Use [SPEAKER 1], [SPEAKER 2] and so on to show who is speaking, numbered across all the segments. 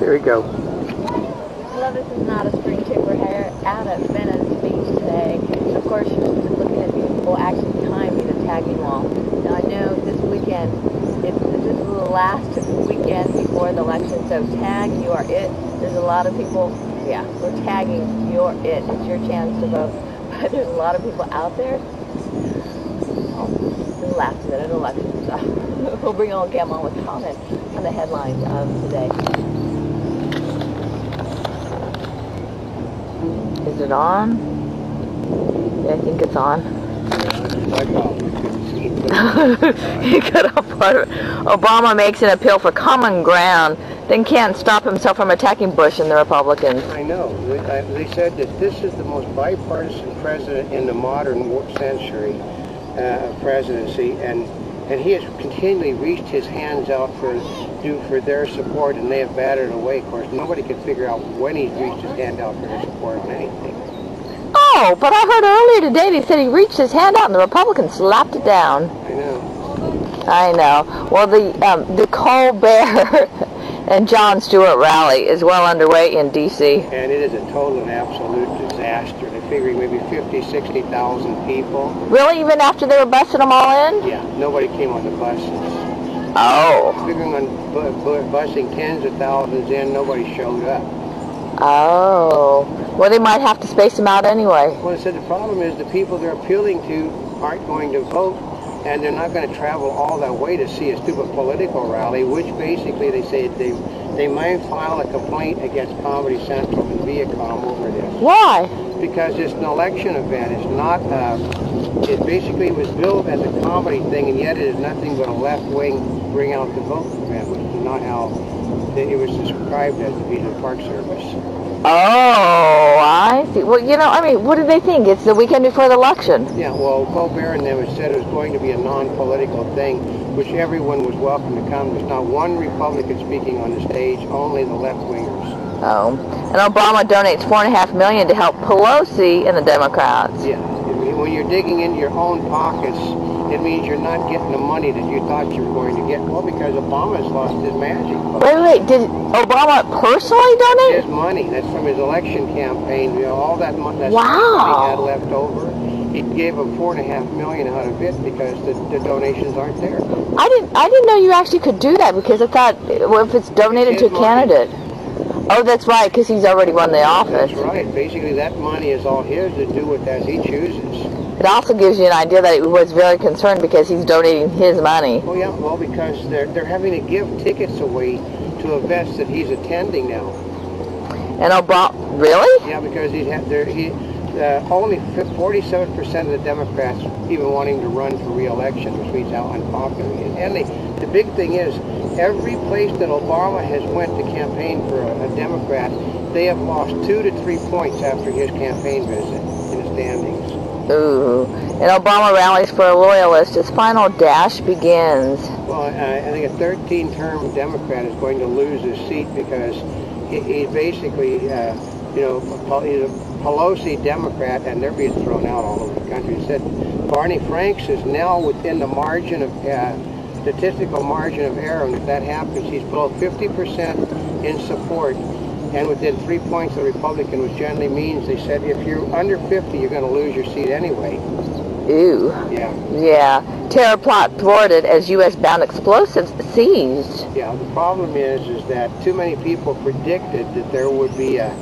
[SPEAKER 1] Here we go.
[SPEAKER 2] Hello, this is not a spring chick. We're here out at Venice Beach today. Of course, you're just looking at people actually behind me, the tagging wall. Now, I know this weekend, this is the last weekend before the election, so tag, you are it. There's a lot of people, yeah, we're tagging, you're it. It's your chance to vote. But there's a lot of people out there. Oh, this is the last minute election, so we'll bring Oldecam on with comments on the headlines of today. Is it on? Yeah, I think it's on. He cut off part of it. Obama makes an appeal for common ground, then can't stop himself from attacking Bush and the Republicans.
[SPEAKER 1] I know. They said that this is the most bipartisan president in the modern century of presidency, and he has continually reached his hands out for their support, and they have batted away. Of course, nobody can figure out when he's reached his hand out for their support on anything.
[SPEAKER 2] Oh, but I heard earlier today they said he reached his hand out and the Republicans slapped it down.
[SPEAKER 1] I know.
[SPEAKER 2] I know. Well, the Colbert and Jon Stewart rally is well underway in D.C.
[SPEAKER 1] And it is a total and absolute disaster. They're figuring maybe 50,000, 60,000 people.
[SPEAKER 2] Really? Even after they were busting them all in?
[SPEAKER 1] Yeah, nobody came on the buses.
[SPEAKER 2] Oh.
[SPEAKER 1] Figuring on busing tens of thousands in, nobody showed up.
[SPEAKER 2] Oh. Well, they might have to space them out anyway.
[SPEAKER 1] Well, I said the problem is the people they're appealing to aren't going to vote, and they're not going to travel all that way to see a stupid political rally, which basically they say they might file a complaint against Comedy Central and Viacom over this.
[SPEAKER 2] Why?
[SPEAKER 1] Because it's an election event. It's not, it basically was billed as a comedy thing, and yet it is nothing but a left-wing bring out the vote event, which is not how it was described as to be the Park Service.
[SPEAKER 2] Oh, I see. Well, you know, I mean, what did they think? It's the weekend before the election.
[SPEAKER 1] Yeah, well, Colbert and them said it was going to be a non-political thing, which everyone was welcome to come. There's not one Republican speaking on the stage, only the left-wingers.
[SPEAKER 2] Oh, and Obama donates $4.5 million to help Pelosi and the Democrats.
[SPEAKER 1] Yeah, when you're digging into your own pockets, it means you're not getting the money that you thought you were going to get. Well, because Obama's lost his magic.
[SPEAKER 2] Wait, did Obama personally donate?
[SPEAKER 1] His money, that's from his election campaign, you know, all that money he had left over. He gave him $4.5 million out of it because the donations aren't there.
[SPEAKER 2] I didn't know you actually could do that, because I thought, well, if it's donated to a candidate. Oh, that's right, because he's already won the office.
[SPEAKER 1] That's right. Basically, that money is all his to do with as he chooses.
[SPEAKER 2] It also gives you an idea that he was very concerned because he's donating his money.
[SPEAKER 1] Oh yeah, well, because they're having to give tickets away to events that he's attending now.
[SPEAKER 2] And Obama, really?
[SPEAKER 1] Yeah, because only 47% of the Democrats even wanting to run for re-election, which means how unpopular he is. And the big thing is, every place that Obama has went to campaign for a Democrat, they have lost 2 to 3 points after his campaign visit in the standings.
[SPEAKER 2] Ooh. And Obama rallies for a loyalist. His final dash begins.
[SPEAKER 1] Well, I think a 13-term Democrat is going to lose his seat because he basically, you know, he's a Pelosi Democrat, and they're being thrown out all over the country. He said Barney Franks is now within the margin of statistical margin of error, and if that happens, he's below 50% in support, and within 3 points of the Republican, which generally means, they said, if you're under 50, you're going to lose your seat anyway.
[SPEAKER 2] Ew.
[SPEAKER 1] Yeah.
[SPEAKER 2] Yeah. Terror plot thwarted as U.S.-bound explosives seized.
[SPEAKER 1] Yeah, the problem is that too many people predicted that there would be a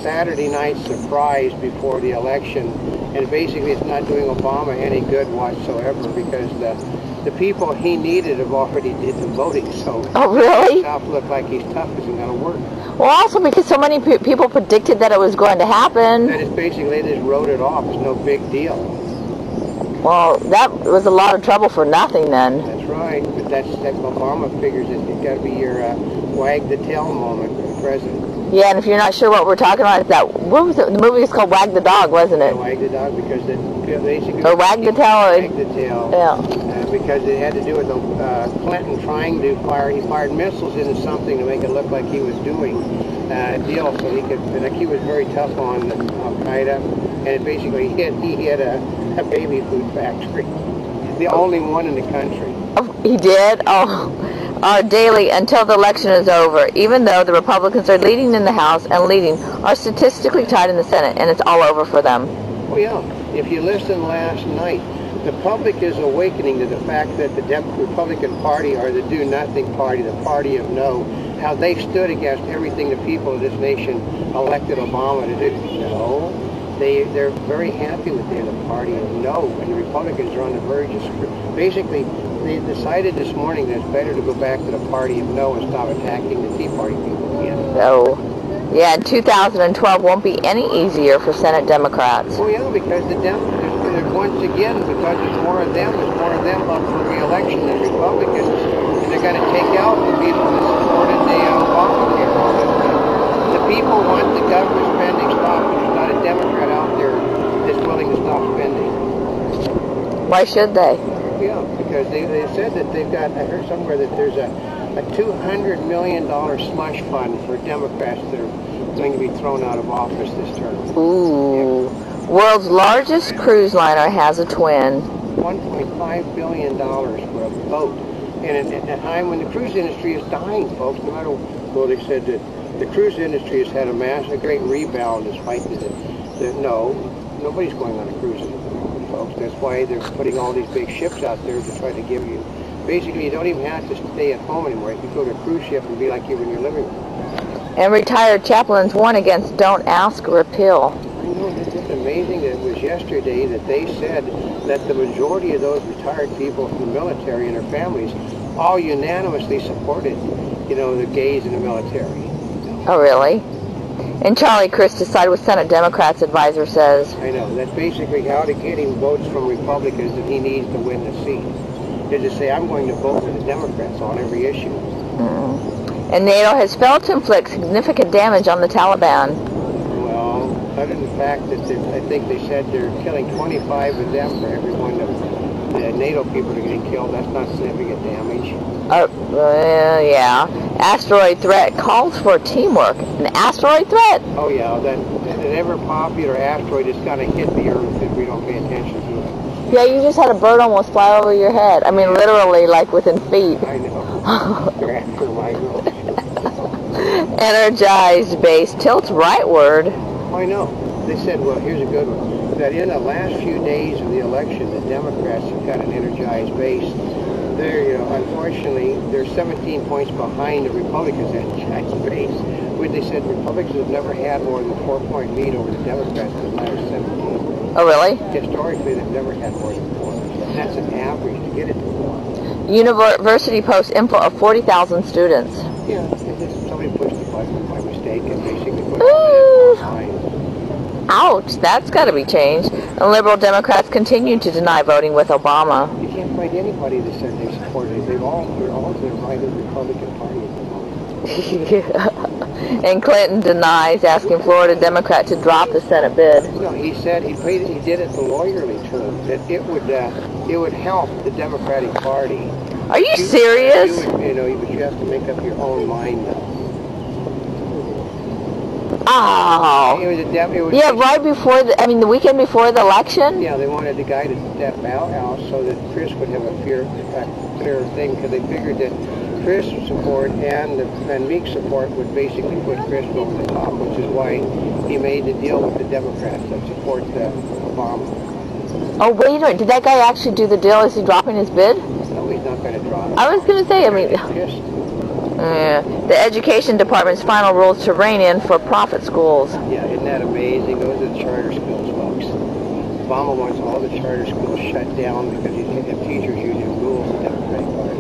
[SPEAKER 1] Saturday night surprise before the election, and basically it's not doing Obama any good whatsoever because the people he needed have already did the voting, so
[SPEAKER 2] oh, really?
[SPEAKER 1] South look like he's tough isn't going to work.
[SPEAKER 2] Well, also because so many people predicted that it was going to happen.
[SPEAKER 1] And it's basically, they just wrote it off. It's no big deal.
[SPEAKER 2] Well, that was a lot of trouble for nothing then.
[SPEAKER 1] That's right, but that's Obama figures it's got to be your wag the tail moment for the president.
[SPEAKER 2] Yeah, and if you're not sure what we're talking about, it's that, what was it? The movie was called Wag the Dog, wasn't it?
[SPEAKER 1] Yeah, Wag the Dog, because basically...
[SPEAKER 2] Or Wag the Tail.
[SPEAKER 1] Wag the Tail.
[SPEAKER 2] Yeah.
[SPEAKER 1] Because it had to do with Clinton trying to he fired missiles into something to make it look like he was doing a deal, so he could, like he was very tough on Al-Qaeda, and it basically he had a baby food factory, the only one in the country.
[SPEAKER 2] Oh, he did? Oh. are daily until the election is over, even though the Republicans are leading in the House and are statistically tied in the Senate, and it's all over for them.
[SPEAKER 1] Oh yeah, if you listened last night, the public is awakening to the fact that the Republican Party are the do-nothing party, the party of no, how they've stood against everything the people of this nation elected Obama to do. No, they're very happy that they're the party of no, and the Republicans are on the verge of, basically, they decided this morning that it's better to go back to the party of no and stop attacking the Tea Party people again.
[SPEAKER 2] So, yeah, 2012 won't be any easier for Senate Democrats.
[SPEAKER 1] Oh yeah, because once again, because there's more of them up for re-election than Republicans, and they're going to take out the people that supported the Obamacare. The people want the government spending stopped. There's not a Democrat out there that's willing to stop spending.
[SPEAKER 2] Why should they?
[SPEAKER 1] Yeah, because they said that they've got, I heard somewhere that there's a $200 million slush fund for Democrats that are going to be thrown out of office this term.
[SPEAKER 2] Ooh. Yeah. World's largest cruise liner has a twin.
[SPEAKER 1] $1.5 billion for a boat. And at a time when the cruise industry is dying, folks, no matter, well, they said that the cruise industry has had a great rebound despite that nobody's going on a cruise at the moment, folks. That's why they're putting all these big ships out there to try to give you, basically you don't even have to stay at home anymore. You can go to a cruise ship and be like you in your living room.
[SPEAKER 2] And retired chaplains warn against don't ask repeal.
[SPEAKER 1] I know, it's just amazing that it was yesterday that they said that the majority of those retired people from the military and their families all unanimously supported, the gays in the military.
[SPEAKER 2] Oh, really? And Charlie Crist decided with Senate Democrats, advisor says.
[SPEAKER 1] I know, that's basically how to get him votes from Republicans that he needs to win the seat. Is to say, I'm going to vote for the Democrats on every issue.
[SPEAKER 2] And NATO has failed to inflict significant damage on the Taliban.
[SPEAKER 1] Well, other than the fact that I think they said they're killing 25 of them for every one of the NATO people that are getting killed. That's not significant damage.
[SPEAKER 2] Yeah. Asteroid threat calls for teamwork. An asteroid threat?
[SPEAKER 1] Oh yeah, that ever-popular asteroid is going to hit the Earth if we don't pay attention to it.
[SPEAKER 2] Yeah, you just had a bird almost fly over your head. I mean, literally, like within feet.
[SPEAKER 1] I know. They're after my girl.
[SPEAKER 2] Energized base tilts rightward.
[SPEAKER 1] I know. They said, well, here's a good one, that in the last few days of the election, the Democrats have got an energized base. They're, unfortunately, they're 17 points behind the Republicans' energized base. When they said Republicans have never had more than a 4-point lead over the Democrats in the last 17.
[SPEAKER 2] Oh, really?
[SPEAKER 1] Historically, they've never had more than 4. And that's an average to get it to 4.
[SPEAKER 2] University posts info of 40,000 students.
[SPEAKER 1] Yeah, somebody pushed the button by mistake and basically put it online.
[SPEAKER 2] Ouch, that's got to be changed. And liberal Democrats continue to deny voting with Obama.
[SPEAKER 1] You can't find anybody that said they supported it. They're all to the right of the Republican Party at the moment.
[SPEAKER 2] Yeah. And Clinton denies asking Florida Democrat to drop the Senate bid.
[SPEAKER 1] No, he said he did it the lawyerly term, that it would help the Democratic Party.
[SPEAKER 2] Are you serious?
[SPEAKER 1] But you have to make up your own mind now.
[SPEAKER 2] Oh. Yeah, right before the weekend before the election?
[SPEAKER 1] Yeah, they wanted the guy to step out so that Chris would have a clear thing, because they figured that Chris support and Meek's support would basically put Chris over the top, which is why he made the deal with the Democrats that support Obama.
[SPEAKER 2] Oh, wait a minute. Did that guy actually do the deal? Is he dropping his bid?
[SPEAKER 1] No, he's not going to drop it.
[SPEAKER 2] I was going to say, the Education Department's final rules to rein in for-profit schools.
[SPEAKER 1] Yeah, isn't that amazing? Those are the charter schools, folks. Obama wants all the charter schools shut down because he's got teachers using rules of the Democratic Party.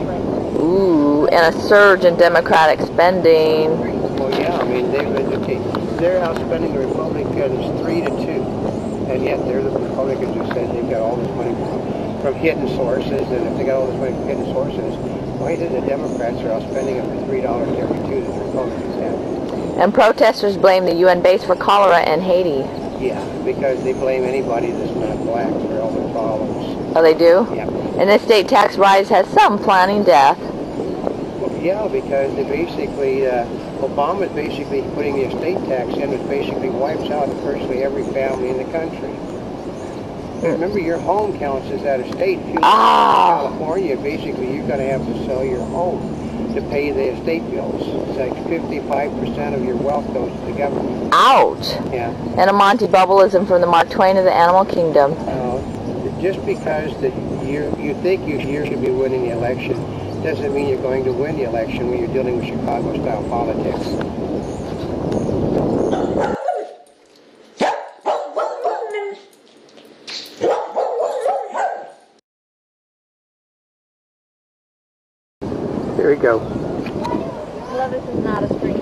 [SPEAKER 2] Ooh, and a surge in Democratic spending.
[SPEAKER 1] Well, yeah, I mean, they're outspending the Republicans 3-2, and yet they're the Republicans who said they've got all this money from hidden sources, and if they got all this money from hidden sources, why is it the Democrats are outspending them for $3 every 2 that the Republicans have?
[SPEAKER 2] And protesters blame the UN base for cholera in Haiti.
[SPEAKER 1] Yeah, because they blame anybody that's not black for all their problems.
[SPEAKER 2] Oh, they do?
[SPEAKER 1] Yeah.
[SPEAKER 2] And the state tax rise has some planning death.
[SPEAKER 1] Well, yeah, because they basically, Obama's basically putting the estate tax in, which basically wipes out virtually every family in the country. Remember, your home counts as out of state. If you live in California, basically you're going to have to sell your home. to pay the estate bills. It's like 55% of your wealth goes to the government.
[SPEAKER 2] Ouch!
[SPEAKER 1] Yeah.
[SPEAKER 2] And a Monty Bubbleism from the Mark Twain of the Animal Kingdom.
[SPEAKER 1] Just because that you think you should be winning the election doesn't mean you're going to win the election when you're dealing with Chicago-style politics. Here we go.
[SPEAKER 2] Hello, this is not a spring